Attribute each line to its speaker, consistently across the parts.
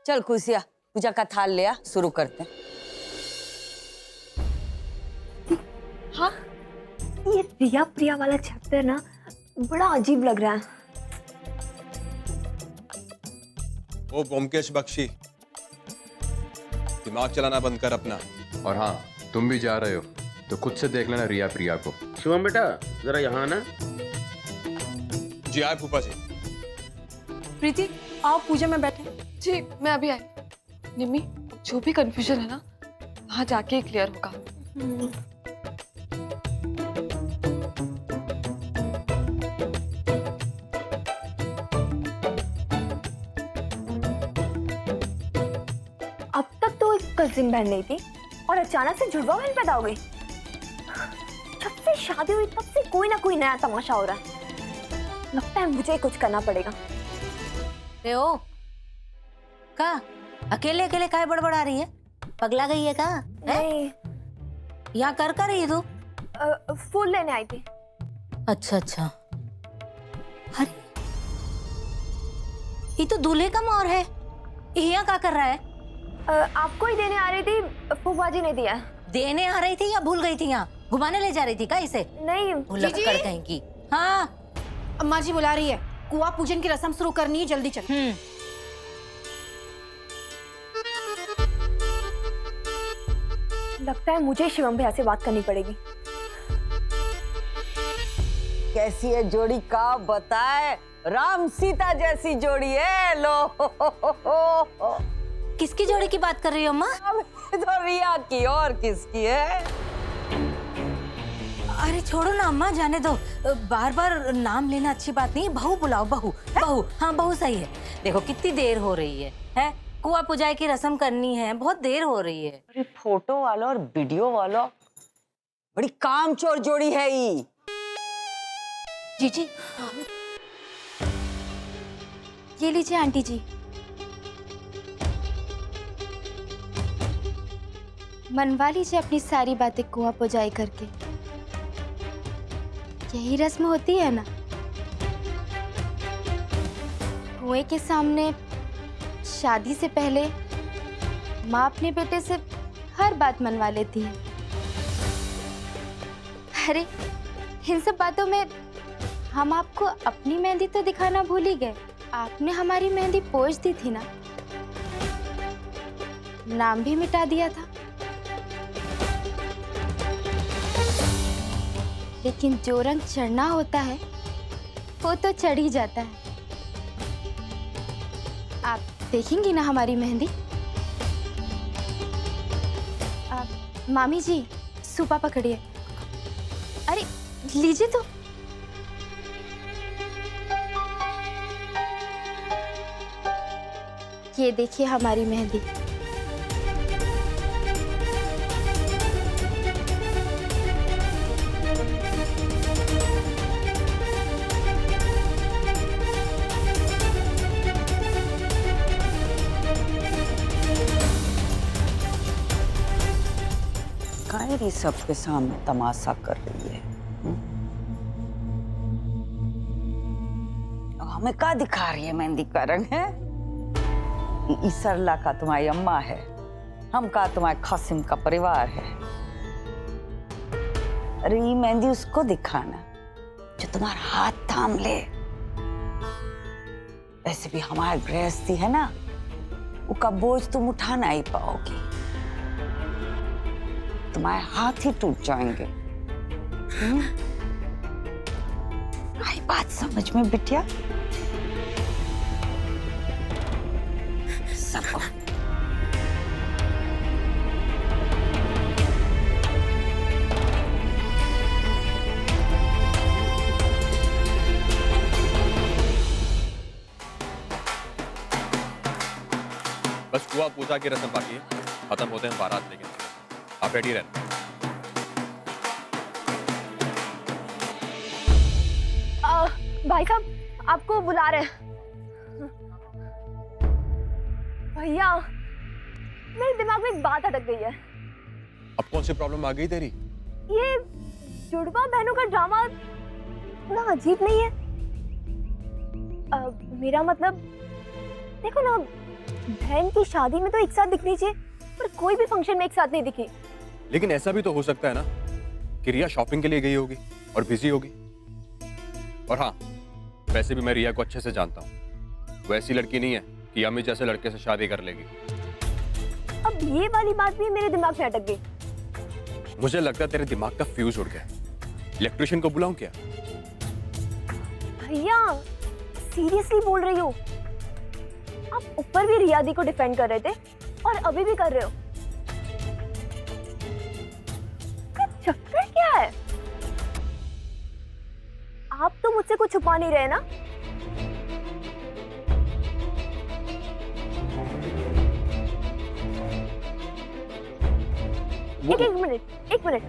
Speaker 1: चल खुशिया, पूजा का थाल ले आ, शुरू करते हैं।
Speaker 2: हाँ, ये रिया प्रिया वाला चैप्टर ना बड़ा अजीब लग रहा है।
Speaker 3: ओ ओमकेश बख्शी, दिमाग चलाना बंद कर अपना।
Speaker 4: और हाँ, तुम भी जा रहे हो तो खुद से देख लेना रिया प्रिया को।
Speaker 5: शिवम बेटा जरा यहाँ आना।
Speaker 3: जी आए फूफा जी।
Speaker 6: प्रीति आओ पूजा में बैठे।
Speaker 7: जी मैं अभी आई। निम्मी, जो भी कंफ्यूजन है ना वहाँ जाके क्लियर होगा।
Speaker 2: अब तक तो एक कजिन बहन नहीं थी और अचानक से जुड़वा बहन पैदा हो गई। जब से शादी हुई तब से कोई ना कोई नया तमाशा हो रहा है। लगता है मुझे कुछ करना पड़ेगा।
Speaker 8: रे ओ का अकेले अकेले काय बड़बड़ा रही है? पगला गई है का?
Speaker 2: नहीं,
Speaker 8: यहाँ कर रही है तू?
Speaker 2: फूल लेने आई थी।
Speaker 8: अच्छा अच्छा। अरे ये तो दूल्हे का मोर है। यहाँ क्या कर रहा है?
Speaker 2: आपको ही देने आ रही थी, फूफा जी ने दिया।
Speaker 8: देने आ रही थी या भूल गई थी? यहाँ घुमाने ले जा रही थी का इसे?
Speaker 2: नहीं
Speaker 8: भुलक्कड़ कहेंगी। हाँ
Speaker 6: अम्मा जी बुला रही है, कुआं पूजन की रस्म शुरू करनी है, जल्दी चल।
Speaker 2: लगता है मुझे शिवम भैया से बात करनी पड़ेगी।
Speaker 1: कैसी है जोड़ी का बताए? राम सीता जैसी जोड़ी है। लो
Speaker 8: किसकी जोड़ी की बात कर रही हो अम्मा?
Speaker 1: तो रिया की, और किसकी है?
Speaker 8: अरे छोड़ो ना अम्मा, जाने दो। बार बार नाम लेना अच्छी बात नहीं है। बहू बुलाओ, बहू। बहू, हाँ बहू सही है। देखो कितनी देर हो रही है? कुआं पुजाई की रस्म करनी है, बहुत देर हो रही है।
Speaker 1: अरे फोटो वाला और वीडियो वाला बड़ी कामचोर जोड़ी है ये।
Speaker 2: जी ये लीजिए आंटी जी।
Speaker 9: मनवा लीजिए अपनी सारी बातें कुआं पुजाई करके। यही रस्म होती है ना, कुएं के सामने शादी से पहले माँ अपने बेटे से हर बात मनवा लेती है। अरे इन सब बातों में हम आपको अपनी मेहंदी तो दिखाना भूल ही गए। आपने हमारी मेहंदी पोंछ दी थी ना, नाम भी मिटा दिया था। लेकिन जो रंग चढ़ना होता है वो तो चढ़ ही जाता है। आप देखेंगी ना हमारी मेहंदी? मामी जी सूपा पकड़िए। अरे लीजिए तो। ये देखिए हमारी मेहंदी।
Speaker 1: कायरी सबके सामने तमाशा कर रही है। हमें क्या दिखा रही है? मेहंदी का रंग है। इसरला का तुम्हारी अम्मा है, हम का तुम्हारे खासिम का परिवार है। अरे ये मेहंदी उसको दिखाना जो तुम्हारा हाथ थाम ले। वैसे भी हमारी गृहस्थी है ना, उसका बोझ तुम उठा नहीं पाओगी, तुम्हारे हाथ ही टूट जाएंगे। आई बात समझ में बिटिया? सबको
Speaker 3: बस कुआं पूजा की रस्म बाकी है, खत्म होते हैं बारात लेके। आप रेडी रहना।
Speaker 2: भाई साहब आपको बुला रहे हैं। भैया मेरे दिमाग में एक बात अटक गई है।
Speaker 3: अब कौन सी प्रॉब्लम आ गई तेरी?
Speaker 2: ये जुड़वा बहनों का ड्रामा थोड़ा अजीब नहीं है? मेरा मतलब देखो ना, बहन की शादी में तो एक साथ दिखनी चाहिए, पर कोई भी फंक्शन में एक साथ नहीं दिखी।
Speaker 3: लेकिन ऐसा भी तो हो सकता है ना कि रिया शॉपिंग के लिए गई होगी और बिजी होगी। और हाँ, वैसे भी मैं रिया को अच्छे से जानता हूँ, वो ऐसी लड़की नहीं है कि अमित जैसे लड़के से शादी कर लेगी।
Speaker 2: अब ये वाली बात भी मेरे दिमाग में अटक गई।
Speaker 3: मुझे लगता है तेरे दिमाग का फ्यूज उड़ गया। इलेक्ट्रिशियन को बुलाऊं क्या?
Speaker 2: भैया सीरियसली बोल रही हो? आप ऊपर भी रियादी को डिफेंड कर रहे थे और अभी भी कर रहे हो। चक्कर क्या है? आप तो मुझसे कुछ छुपा नहीं रहे ना? एक मिनट।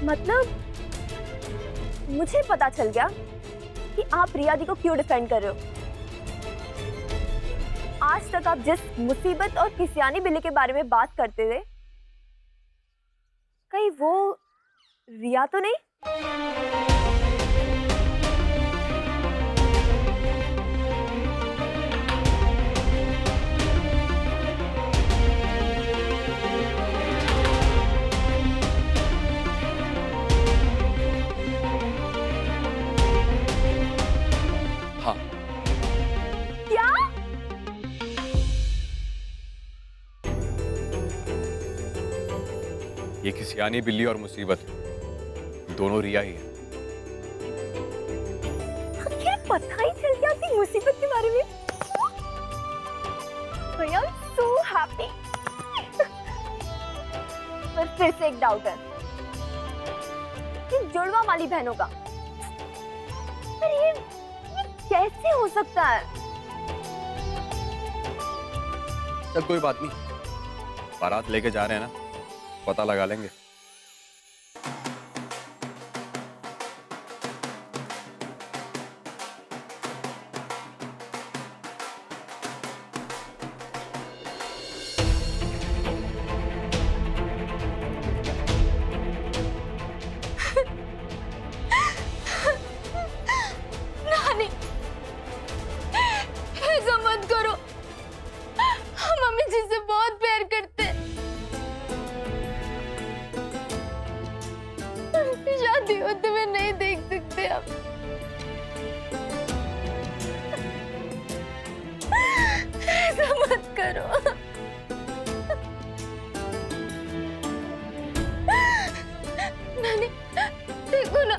Speaker 2: मतलब मुझे पता चल गया कि आप रियादी को क्यों डिफेंड कर रहे हो। आज तक आप जिस मुसीबत और किसियानी बिल्ली के बारे में बात करते थे, कहीं वो रिया तो नहीं?
Speaker 3: हाँ।
Speaker 2: क्या?
Speaker 3: ये किसियानी बिल्ली और मुसीबत दोनों रिया ही है।
Speaker 2: क्या पता ही चल गया कि मुसीबत के बारे में? I am so happy. पर फिर से एक डाउट है कि जुड़वा वाली बहनों का, पर ये कैसे हो सकता है?
Speaker 3: चल कोई बात नहीं, बारात लेके जा रहे हैं ना, पता लगा लेंगे।
Speaker 9: नानी, ऐसा मत करो। हम मम्मी जी से बहुत प्यार करते हैं। शादी होते हुए नहीं देख सकते अब। ऐसा मत करो। नानी देखो ना,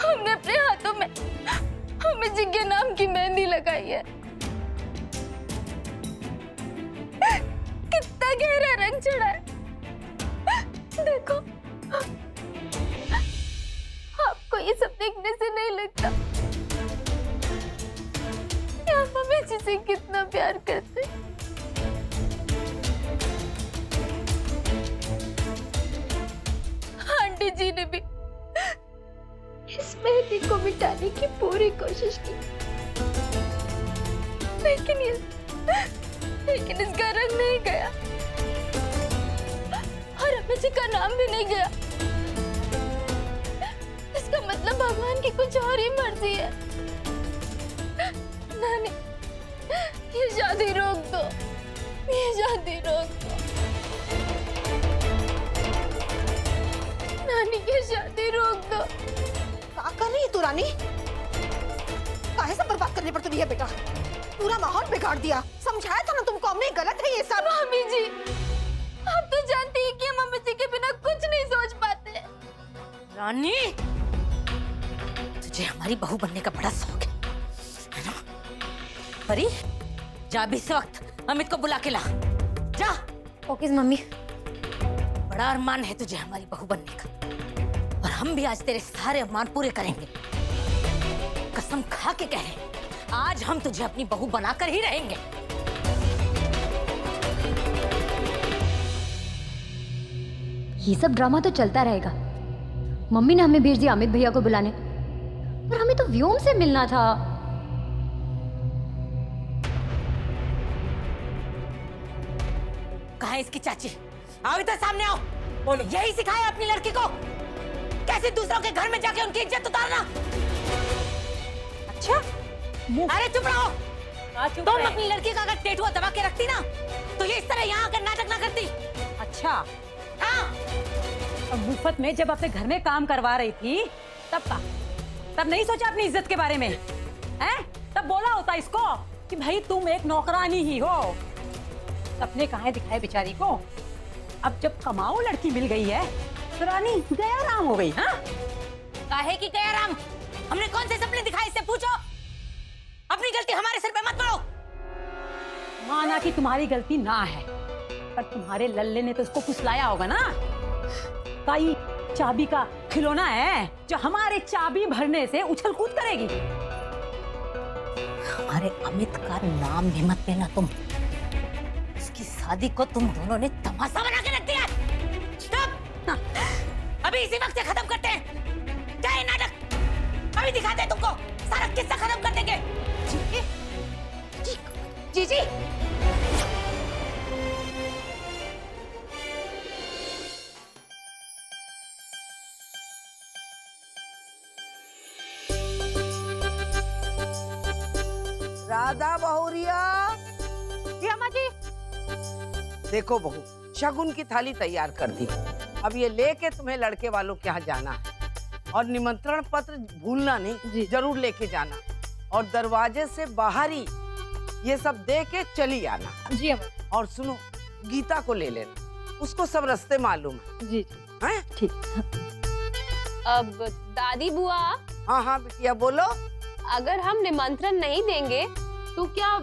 Speaker 9: हमने अपने हाथों में अमित जी के नाम की मेहंदी लगाई है। कितना गहरा रंग चढ़ा है, देखो। आपको ये सब देखने से नहीं लगता कि आप अमित जी से कितना प्यार करते हैं? आंटी जी ने भी इस मेहंदी को मिटाने की पूरी कोशिश की, लेकिन इसका रंग नहीं गया और अमित जी का नाम भी नहीं गया। इसका मतलब भगवान की कुछ और ही मर्जी है। नानी, ये शादी रोक दो, ये शादी रोक दो। नानी, ये शादी रोक दो।
Speaker 6: क्या कर रही है तू रानी? काहे सब बर्बाद करने पर तुम है बेटा? पूरा माहौल बिगाड़ दिया। समझाया था ना तुमको हमने, गलत है ये सब।
Speaker 9: मम्मी जी, आप तो जानती हैं कि हम मम्मी जी के बिना कुछ नहीं सोच पाते।
Speaker 8: रानी, तुझे हमारी बहू बनने का बड़ा शौक है ना? परी, जा भी इस वक्त अमित को बुला के ला। जा।
Speaker 9: Okay mummy.
Speaker 8: बड़ा अरमान है तुझे हमारी बहू बनने का, और हम भी आज तेरे सारे अरमान पूरे करेंगे। कसम खा के कहें, आज हम तुझे अपनी बहू बनाकर ही रहेंगे।
Speaker 9: ये सब ड्रामा तो चलता रहेगा। मम्मी ने हमें भेज दिया अमित भैया को बुलाने, पर हमें तो व्योम से मिलना था।
Speaker 8: कहाँ है इसकी चाची? आओ इधर सामने आओ। बोलो, यही सिखाया अपनी लड़की को कैसे दूसरों के घर में जाके उनकी इज्जत उतारना? अच्छा, अरे चुप रहो। तुम अपनी लड़की का अगर टेटुआ दबा के रखती ना तो ये इस तरह यहाँ आकर नाटक ना करती।
Speaker 10: अच्छा,
Speaker 8: हाँ।
Speaker 10: अब मुफ्त में जब अपने घर में काम करवा रही थी तब का, तब नहीं सोचा अपनी इज्जत के बारे में? हैं? तब बोला होता इसको कि भाई तुम एक नौकरानी ही हो। सपने कहाँ दिखाए बेचारी को। अब जब कमाऊ लड़की मिल गई है तो रानी गया राम हो गई। हाँ,
Speaker 8: काहे की गया राम? हमने कौन से सपने दिखाए इससे पूछो। अपनी गलती हमारे सिर पे मत पड़ो।
Speaker 10: माना कि तुम्हारी गलती ना है, पर तुम्हारे लल्ले ने तो उसको फुसलाया होगा ना। ताई चाबी का खिलौना है जो हमारे चाबी भरने से उछल कूद करेगी।
Speaker 8: हमारे अमित का नाम भी मत लेना तुम। उसकी शादी को तुम दोनों ने तमाशा बना के रख दिया। स्टॉप! अभी इसी वक्त से खत्म करते हैं। क्या ये नाटक? अभी दिखाते हैं तुमको। सारा किस्सा खत्म कर देंगे। जी जी।
Speaker 1: राधा बहुरिया।
Speaker 6: जी अम्मा जी।
Speaker 1: देखो बहू, शगुन की थाली तैयार कर दी। अब ये लेके तुम्हें लड़के वालों के यहाँ जाना है और निमंत्रण पत्र भूलना नहीं, जरूर लेके जाना। और दरवाजे से बाहर ही ये सब दे के चली आना।
Speaker 10: जी अम्मा।
Speaker 1: और सुनो, गीता को ले लेना, उसको सब रास्ते मालूम है।
Speaker 10: जी
Speaker 1: हैं?
Speaker 10: ठीक।
Speaker 11: अब दादी बुआ,
Speaker 1: हाँ हाँ बिटिया बोलो।
Speaker 11: अगर हम निमंत्रण नहीं देंगे तो क्या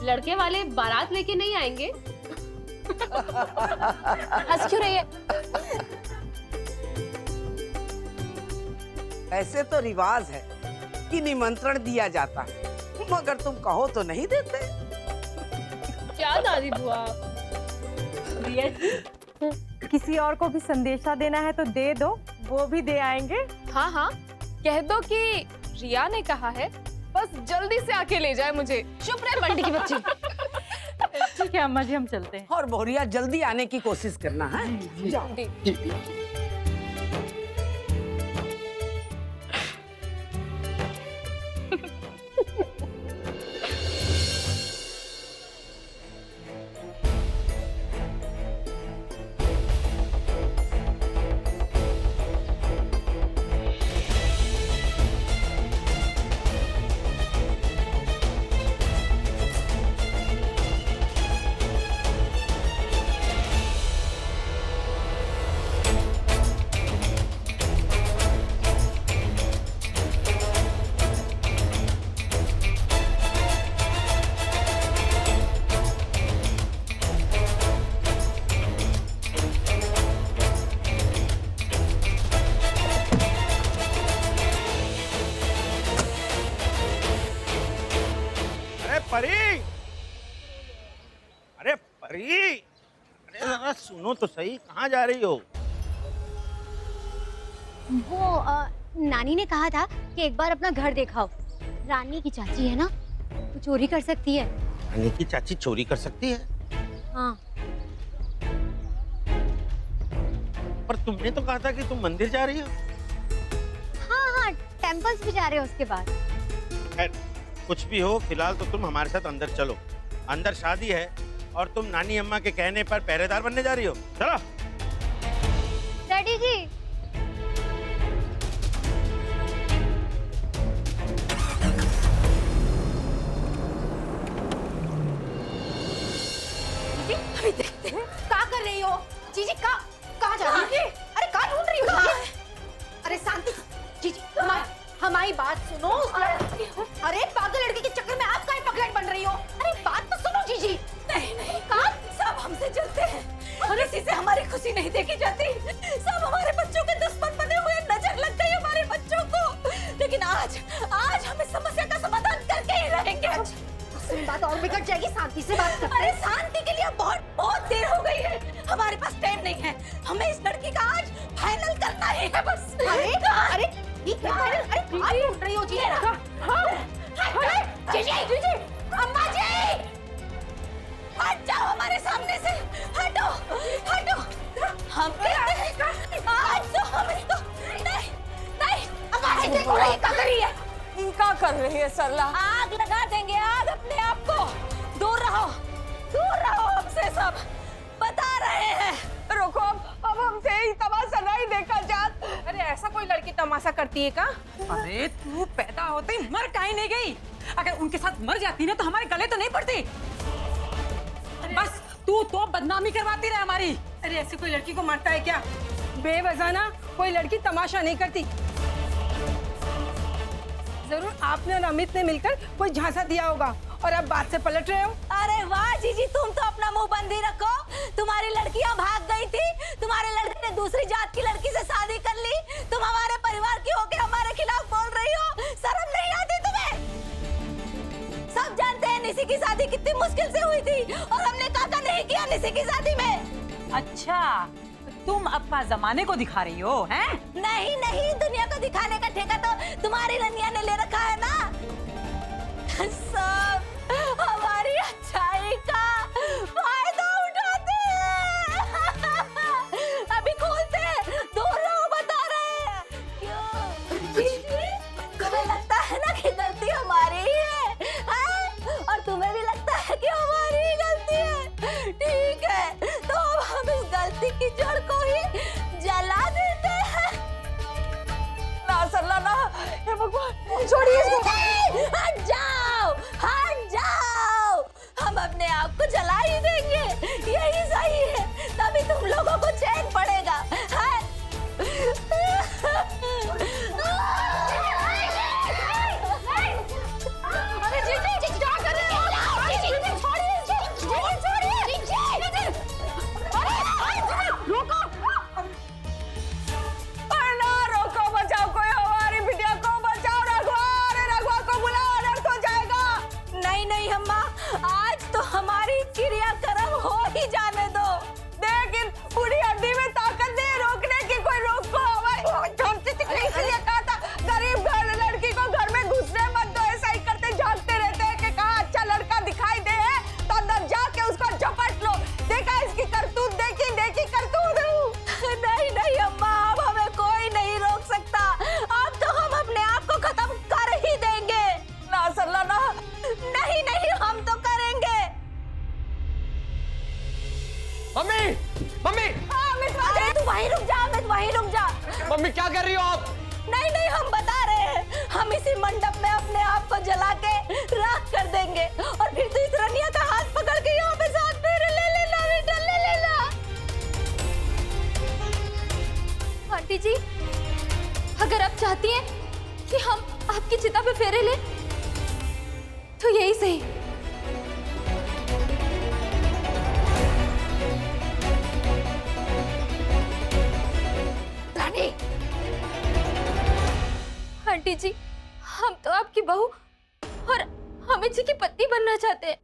Speaker 11: लड़के वाले बारात लेके नहीं आएंगे? हंस क्यों रही है?
Speaker 1: ऐसे तो रिवाज है कि निमंत्रण दिया जाता है, मगर तुम कहो तो नहीं देते।
Speaker 11: क्या दादी बुआ?
Speaker 10: किसी और को भी संदेशा देना है तो दे दो, वो भी दे आएंगे।
Speaker 7: हाँ हाँ, कह दो कि रिया ने कहा है, बस जल्दी से आके ले जाए मुझे।
Speaker 11: चुप रहे बंटी की बच्ची।
Speaker 10: ठीक है अम्मा जी, हम चलते हैं।
Speaker 1: और बहुरिया जल्दी आने की कोशिश करना है। जाओ।
Speaker 12: परी, अरे परी, अरे जरा सुनो तो सही, कहाँ जा रही हो?
Speaker 9: वो नानी ने कहा था कि एक बार अपना घर दिखाओ। रानी की चाची है ना, वो चोरी कर सकती है।
Speaker 12: रानी की चाची चोरी कर सकती है?
Speaker 9: हाँ।
Speaker 12: पर तुमने तो कहा था कि तुम मंदिर जा रही हो।
Speaker 9: हाँ हाँ, टेम्पल्स भी जा रहे हो उसके बाद।
Speaker 12: खैर कुछ भी हो, फिलहाल तो तुम हमारे साथ अंदर चलो। अंदर शादी है और तुम नानी अम्मा के कहने पर पहरेदार बनने जा रही हो। चलो।
Speaker 9: डैडी जी।
Speaker 6: अभी देखते हैं क्या कर रही हो। जीजी कहाँ जा रही है? अरे कहाँ ढूंढ रही हो? अरे शांति। जीजी हमारी बात सुनो। अरे पागल लड़के के चक्कर में आप काहे पगलट बन रही हो? अरे बात तो सुनो जीजी। नहीं नहीं, कहाँ? सब हमसे जलते हैं और इसी से हमारी खुशी नहीं देखी जाती। सब हमारे बच्चों के दुश्मन बने हुए, नजर लग गई हमारे बच्चों को। लेकिन आज हम इस समस्या का समाधान करके ही रहेंगे। गुस्से में बात और बिगड़ जाएगी, शांति से बात करते हैं। अरे शांति के लिए बहुत देर हो गई है, हमारे पास टाइम नहीं है। हमें इस लड़की का आज फाइनल करना ही है बस। अरे ठीक है, अरे कहाँ ढूंढ रही हो जी? जीजी, अम्मा जी, हट जाओ हमारे सामने से। हटो हटो। हम कहते हैं आज तो हम इसको नहीं। अम्मा जी देखो ये क्या कर रही है?
Speaker 1: क्या कर रही है सरला?
Speaker 8: आग लगा देंगे आग अपने आप को। दूर रहो हमसे सब, बता रहे हैं।
Speaker 1: रुको, अब हमसे ही तमाशा नहीं देखा जात। अरे ऐसा कोई लड़की तमाशा करती है का?
Speaker 10: अरे तू पैदा होते ही मर काहे नहीं गई? अगर उनके साथ मर जाती ना तो हमारे गले तो नहीं पड़ती। बस तू तो बदनामी करवाती रहे हमारी।
Speaker 1: अरे ऐसी कोई लड़की को मारता है क्या? बेवजह ना कोई लड़की तमाशा नहीं करती। जरूर आपने और अमित ने मिलकर कोई झांसा दिया होगा और अब बात से पलट रहे हो।
Speaker 8: अरे वाह जीजी, तुम तो अपना मुंह बंद ही रखो। तुम्हारी लड़कियां भाग गई थी, तुम्हारे लड़के ने दूसरी जात की लड़की से शादी कर ली। तुम हमारे परिवार की होकर हमारे खिलाफ बोल रही हो, शर्म नहीं आती तुम्हें? सब जानते हैं निशी की शादी कितनी मुश्किल से हुई थी और हमने काका नहीं किया निशी की शादी में।
Speaker 10: अच्छा, तुम अपना जमाने को दिखा रही हो, हैं?
Speaker 8: नहीं नहीं, दुनिया को दिखाने का ठेका तो तुम्हारी रनिया ने ले रखा है ना। सब हमारी अच्छाई का फायदा उठाते हैं। अभी खोलते हैं, दूर रहो, बता रहे हैं। क्यों जीजी, तुम्हें लगता है ना कि गलती हमारी ही है? और तुम्हें भी लगता है कि हमारी ही गलती है? ठीक है, तो अब हम इस गलती की जड़ को ही जला देते हैं।
Speaker 1: ना सरला ना, हे भगवान, छोड़िए इसको।
Speaker 8: हट जाओ, हट जाओ। हम अपने आप को जला ही देंगे, यही सही है। तभी तुम लोगों को चैन पड़ेगा।
Speaker 6: अरे जीजी क्या कर रहे हो? जीजी छोड़िए इसको, छोड़िए जीजी। अरे रोको,
Speaker 1: ना रोको, बचाओ, कोई हमारी बिटिया को बचाओ। रघुआ, अरे रघुआ को बुलाओ, अनर्थ हो जाएगा।
Speaker 8: नहीं नहीं अम्मा, आज तो हमारी क्रियाक्रम हो ही जाने दो।
Speaker 1: लेकिन पूरी हड्डी में ताकत दे, रोकने की कोई रोक को इसलिए कहा था गरीब घर लड़की को घर में घुसने मत दो। ऐसा ही करते झांकते रहते हैं कि कहाँ अच्छा लड़का दिखाई दे तो अंदर जाके उसको झपट लो। देखा इसकी करतूत, देखी करतूत।
Speaker 8: नहीं नहीं अम्मा, अब हमें कोई नहीं रोक सकता। अब तो हम अपने आप को खत्म कर ही देंगे।
Speaker 1: ना सरला ना।
Speaker 8: नहीं नहीं, हम तो करेंगे।
Speaker 3: मम्मी, मम्मी,
Speaker 8: अरे तू वहीं रुक जा, अमित वहीं रुक जा।
Speaker 3: मम्मी क्या कर रही हो आप?
Speaker 8: नहीं नहीं, हम बता रहे हैं, हम इसी मंडप में अपने आप को जला के राख कर देंगे और फिर तू इस रनिया का हाथ पकड़ के यहाँ पे साथ में ले लेना बेटा, ले लेना।
Speaker 9: आंटी जी, अगर आप चाहती हैं कि हम आपकी चिता पे फेरे लें तो यही सही।
Speaker 6: रानी,
Speaker 9: आंटी जी, हम तो आपकी बहू और अमित जी की पत्नी बनना चाहते हैं।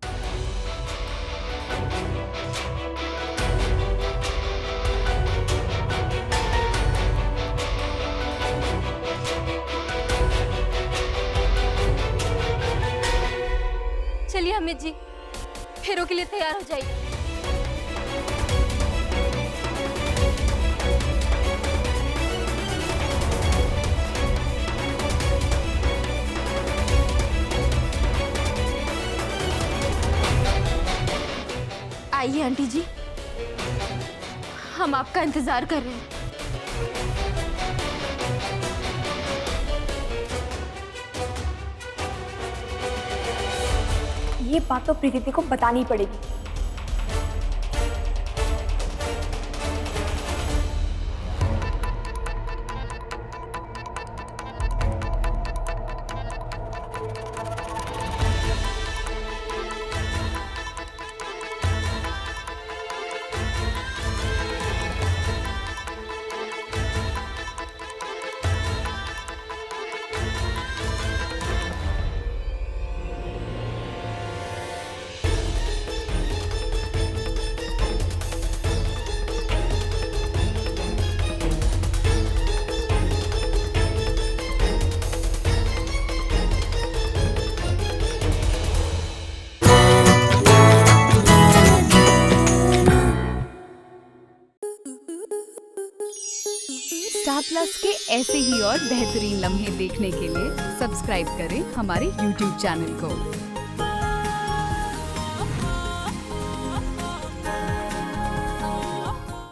Speaker 9: चलिए अमित जी, फेरों के लिए तैयार हो जाइए। आइए आंटी जी, हम आपका इंतजार कर रहे हैं।
Speaker 2: ये बात तो प्रीति को बतानी पड़ेगी।
Speaker 13: स्टार प्लस के ऐसे ही और बेहतरीन लम्हे देखने के लिए सब्सक्राइब करें हमारे YouTube चैनल को।